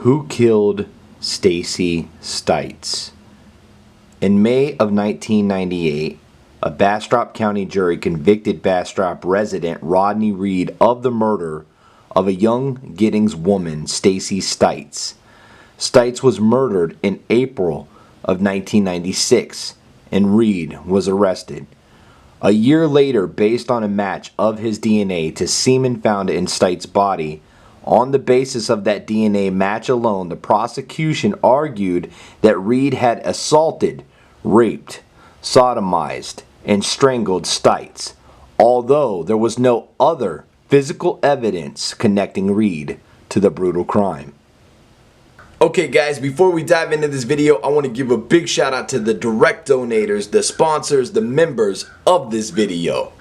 Who killed Stacey Stites? In May of 1998, a Bastrop County jury convicted Bastrop resident Rodney Reed of the murder of a young Giddings woman, Stacey Stites. Stites was murdered in April of 1996, and Reed was arrested. A year later, based on a match of his DNA to semen found in Stites' body, on the basis of that DNA match alone, the prosecution argued that Reed had assaulted, raped, sodomized, and strangled Stites, although there was no other physical evidence connecting Reed to the brutal crime. Okay guys, before we dive into this video, I want to give a big shout out to the direct donators, the sponsors, the members of this video.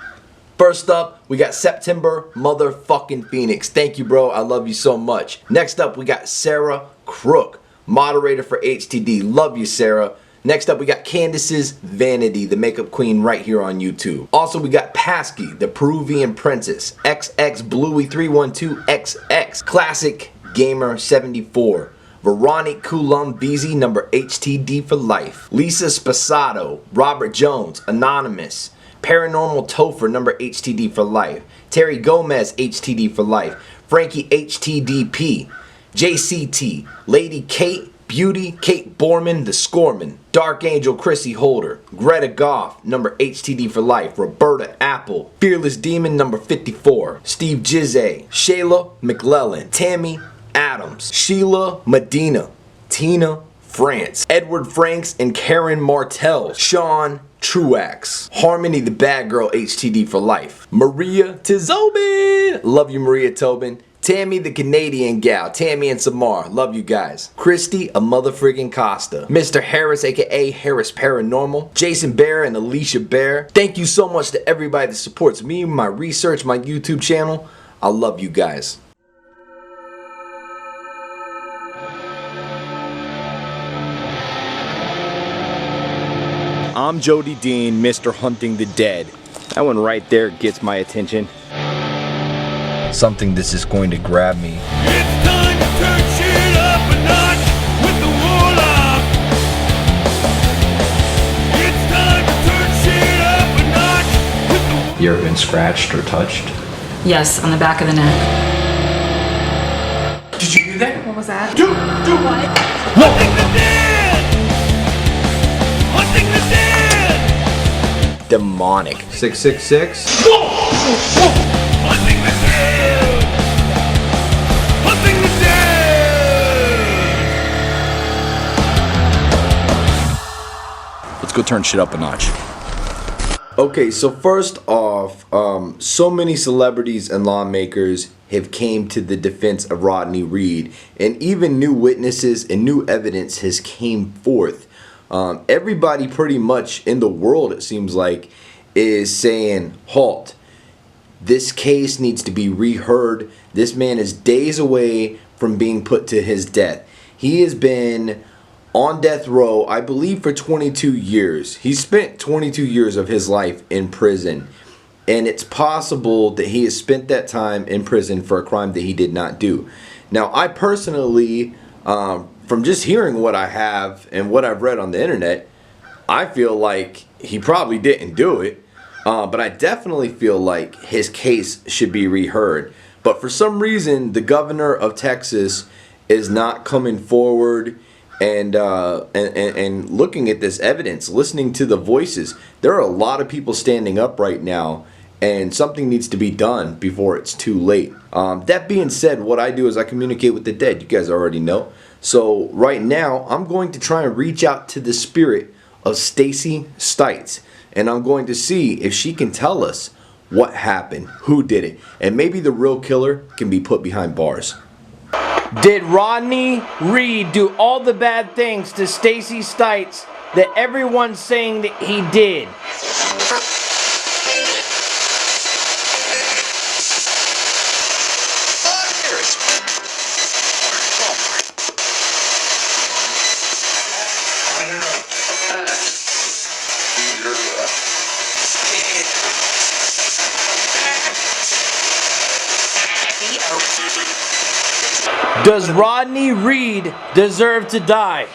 First up, we got September motherfucking Phoenix. Thank you, bro. I love you so much. Next up, we got Sarah Crook, moderator for HTD. Love you, Sarah. Next up, we got Candace's Vanity, the makeup queen right here on YouTube. Also, we got Pasky, the Peruvian princess, XX Bluey 312XX, Classic Gamer 74, Veronique Coulomb VZ number HTD for life, Lisa Spasato, Robert Jones, Anonymous, Paranormal Topher number HTD for life, Terry Gomez HTD for life, Frankie HTDP, JCT, Lady Kate, Beauty, Kate Borman, The Scorman, Dark Angel Chrissy Holder, Greta Goff, number HTD for life, Roberta Apple, Fearless Demon number 54, Steve Jizze, Shayla McClellan, Tammy Adams, Sheila Medina, Tina France, Edward Franks and Karen Martell, Sean Truax, Harmony the Bad Girl HTD for life, Maria Tizobin, love you Maria Tobin, Tammy the Canadian gal, Tammy and Samar, love you guys. Christy a motherfriggin' Costa, Mr. Harris aka Harris Paranormal, Jason Bear and Alicia Bear. Thank you so much to everybody that supports me, my research, my YouTube channel. I love you guys. I'm Jody Dean, Mr. Hunting the Dead. That one right there gets my attention. Something that's just going to grab me. It's time to turn shit up a notch with the warlock. It's time to turn shit up a notch with the... You ever been scratched or touched? Yes, on the back of the neck. Did you do that? What was that? Do what? Hunting the dead! Hunting the dead! Demonic. 666? Whoa! Hunting the dead! Hunting the dead! Let's go turn shit up a notch. Okay, so first off, so many celebrities and lawmakers have came to the defense of Rodney Reed, and even new witnesses and new evidence has came forth. Everybody pretty much in the world, it seems like, is saying, halt. This case needs to be reheard. This man is days away from being put to his death. He has been on death row, I believe, for 22 years. He spent 22 years of his life in prison. And it's possible that he has spent that time in prison for a crime that he did not do. Now, I personally, from just hearing what I have and what I've read on the internet, I feel like he probably didn't do it. But I definitely feel like his case should be reheard. But for some reason, the governor of Texas is not coming forward and looking at this evidence, listening to the voices. There are a lot of people standing up right now, and something needs to be done before it's too late. That being said, what I do is I communicate with the dead. You guys already know. So right now, I'm going to try and reach out to the spirit of Stacey Stites. And I'm going to see if she can tell us what happened, who did it, and maybe the real killer can be put behind bars. Did Rodney Reed do all the bad things to Stacey Stites that everyone's saying that he did? Does Rodney Reed deserve to die?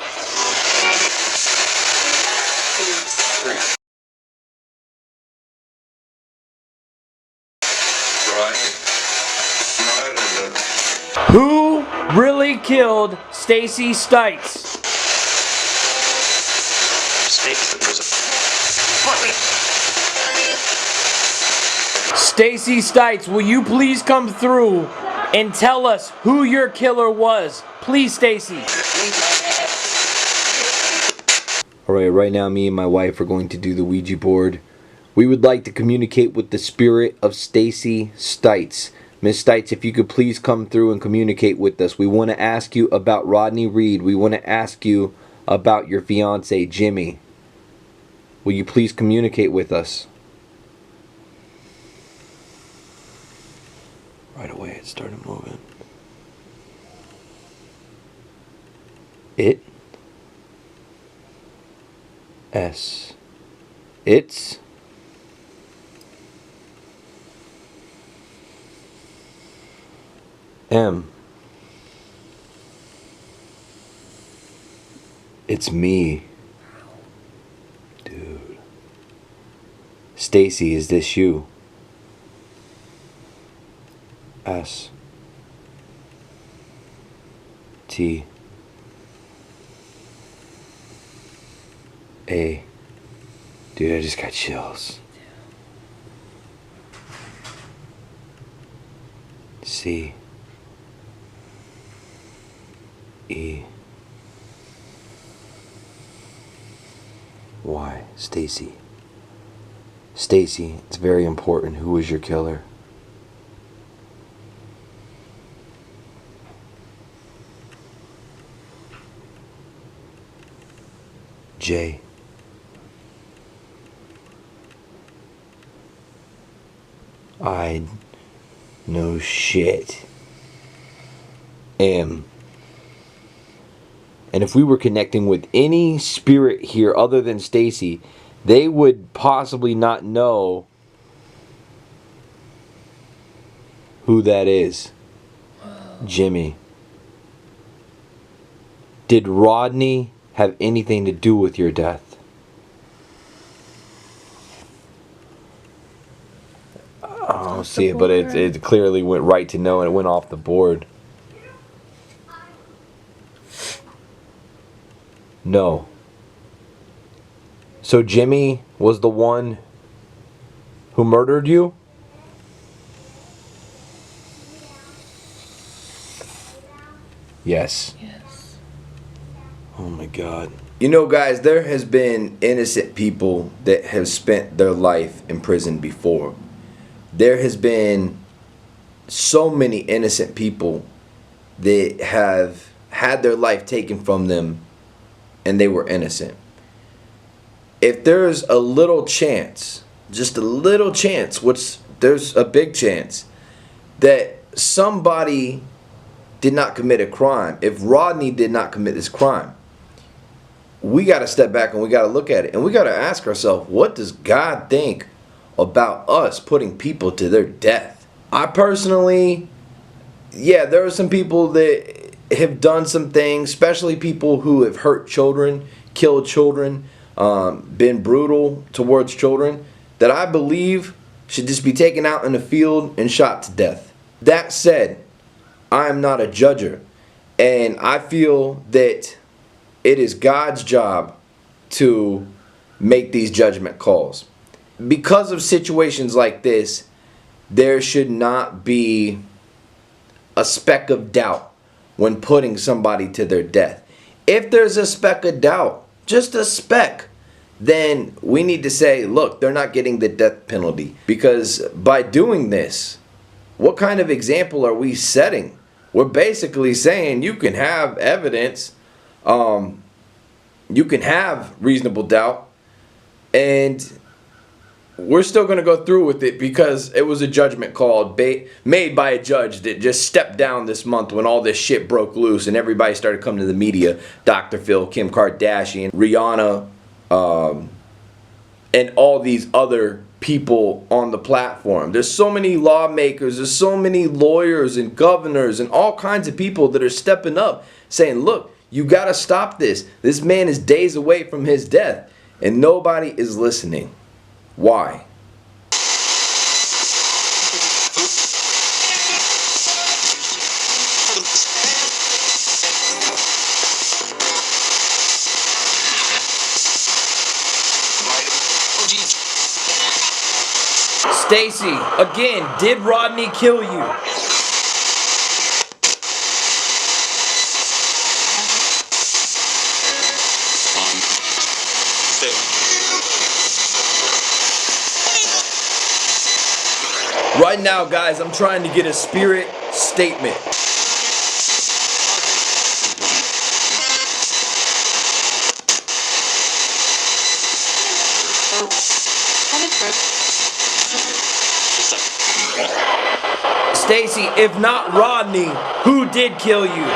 Who really killed Stacey Stites? Stacey Stites, will you please come through and tell us who your killer was? Please, Stacey. Alright, right now me and my wife are going to do the Ouija board. We would like to communicate with the spirit of Stacey Stites. Miss Stites, if you could please come through and communicate with us. We want to ask you about Rodney Reed. We want to ask you about your fiance, Jimmy. Will you please communicate with us? Right away it started moving. It's M. It's me. Dude. Stacey, is this you? S. T. A. Dude, I just got chills. C. E. Y. Stacey. Stacey, it's very important. Who was your killer? J. I know shit. M. And if we were connecting with any spirit here other than Stacey, they would possibly not know who that is. Jimmy. Did Rodney have anything to do with your death? I don't see it, but it clearly went right to no and it went off the board. No. So Jimmy was the one who murdered you? Yes. Yes. Oh my God. You know, guys, there has been innocent people that have spent their life in prison before. There has been so many innocent people that have had their life taken from them and they were innocent. If there's a little chance, just a little chance, which there's a big chance, that somebody did not commit a crime, if Rodney did not commit this crime, we got to step back and we got to look at it. And we got to ask ourselves, what does God think about us putting people to their death? I personally, yeah, there are some people that have done some things, especially people who have hurt children, killed children, been brutal towards children, that I believe should just be taken out in the field and shot to death. That said, I am not a judger, and I feel that it is God's job to make these judgment calls. Because of situations like this, there should not be a speck of doubt when putting somebody to their death. If there's a speck of doubt, just a speck, then we need to say, look, they're not getting the death penalty. Because by doing this, what kind of example are we setting? We're basically saying you can have evidence, you can have reasonable doubt, and we're still going to go through with it because it was a judgment call made by a judge that just stepped down this month when all this shit broke loose and everybody started coming to the media. Dr. Phil, Kim Kardashian, Rihanna, and all these other people on the platform. There's so many lawmakers, there's so many lawyers and governors and all kinds of people that are stepping up saying, look, you got to stop this. This man is days away from his death, and nobody is listening. Why? Stacey, again, did Rodney kill you? Right now, guys, I'm trying to get a spirit statement. Stacey, if not Rodney, who did kill you?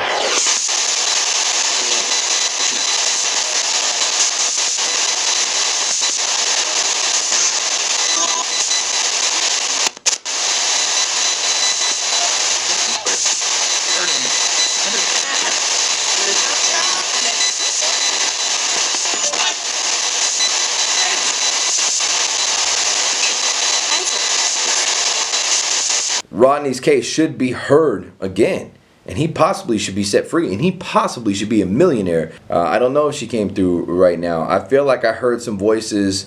Rodney's case should be heard again, and he possibly should be set free, and he possibly should be a millionaire. I don't know if she came through right now. I feel like I heard some voices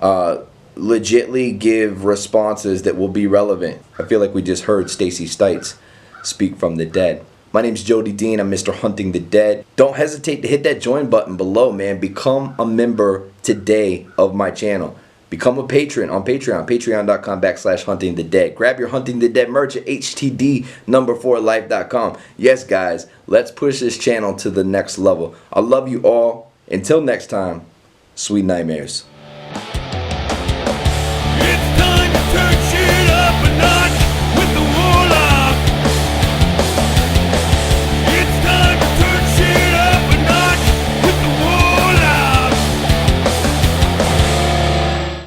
legitly give responses that will be relevant. I feel like we just heard Stacey Stites speak from the dead. My name's Jody Dean. I'm Mr. Hunting the Dead. Don't hesitate to hit that join button below, man. Become a member today of my channel. Become a patron on Patreon, patreon.com/hunting the dead. Grab your Hunting the Dead merch at htd4life.com. Yes, guys, let's push this channel to the next level. I love you all. Until next time, sweet nightmares.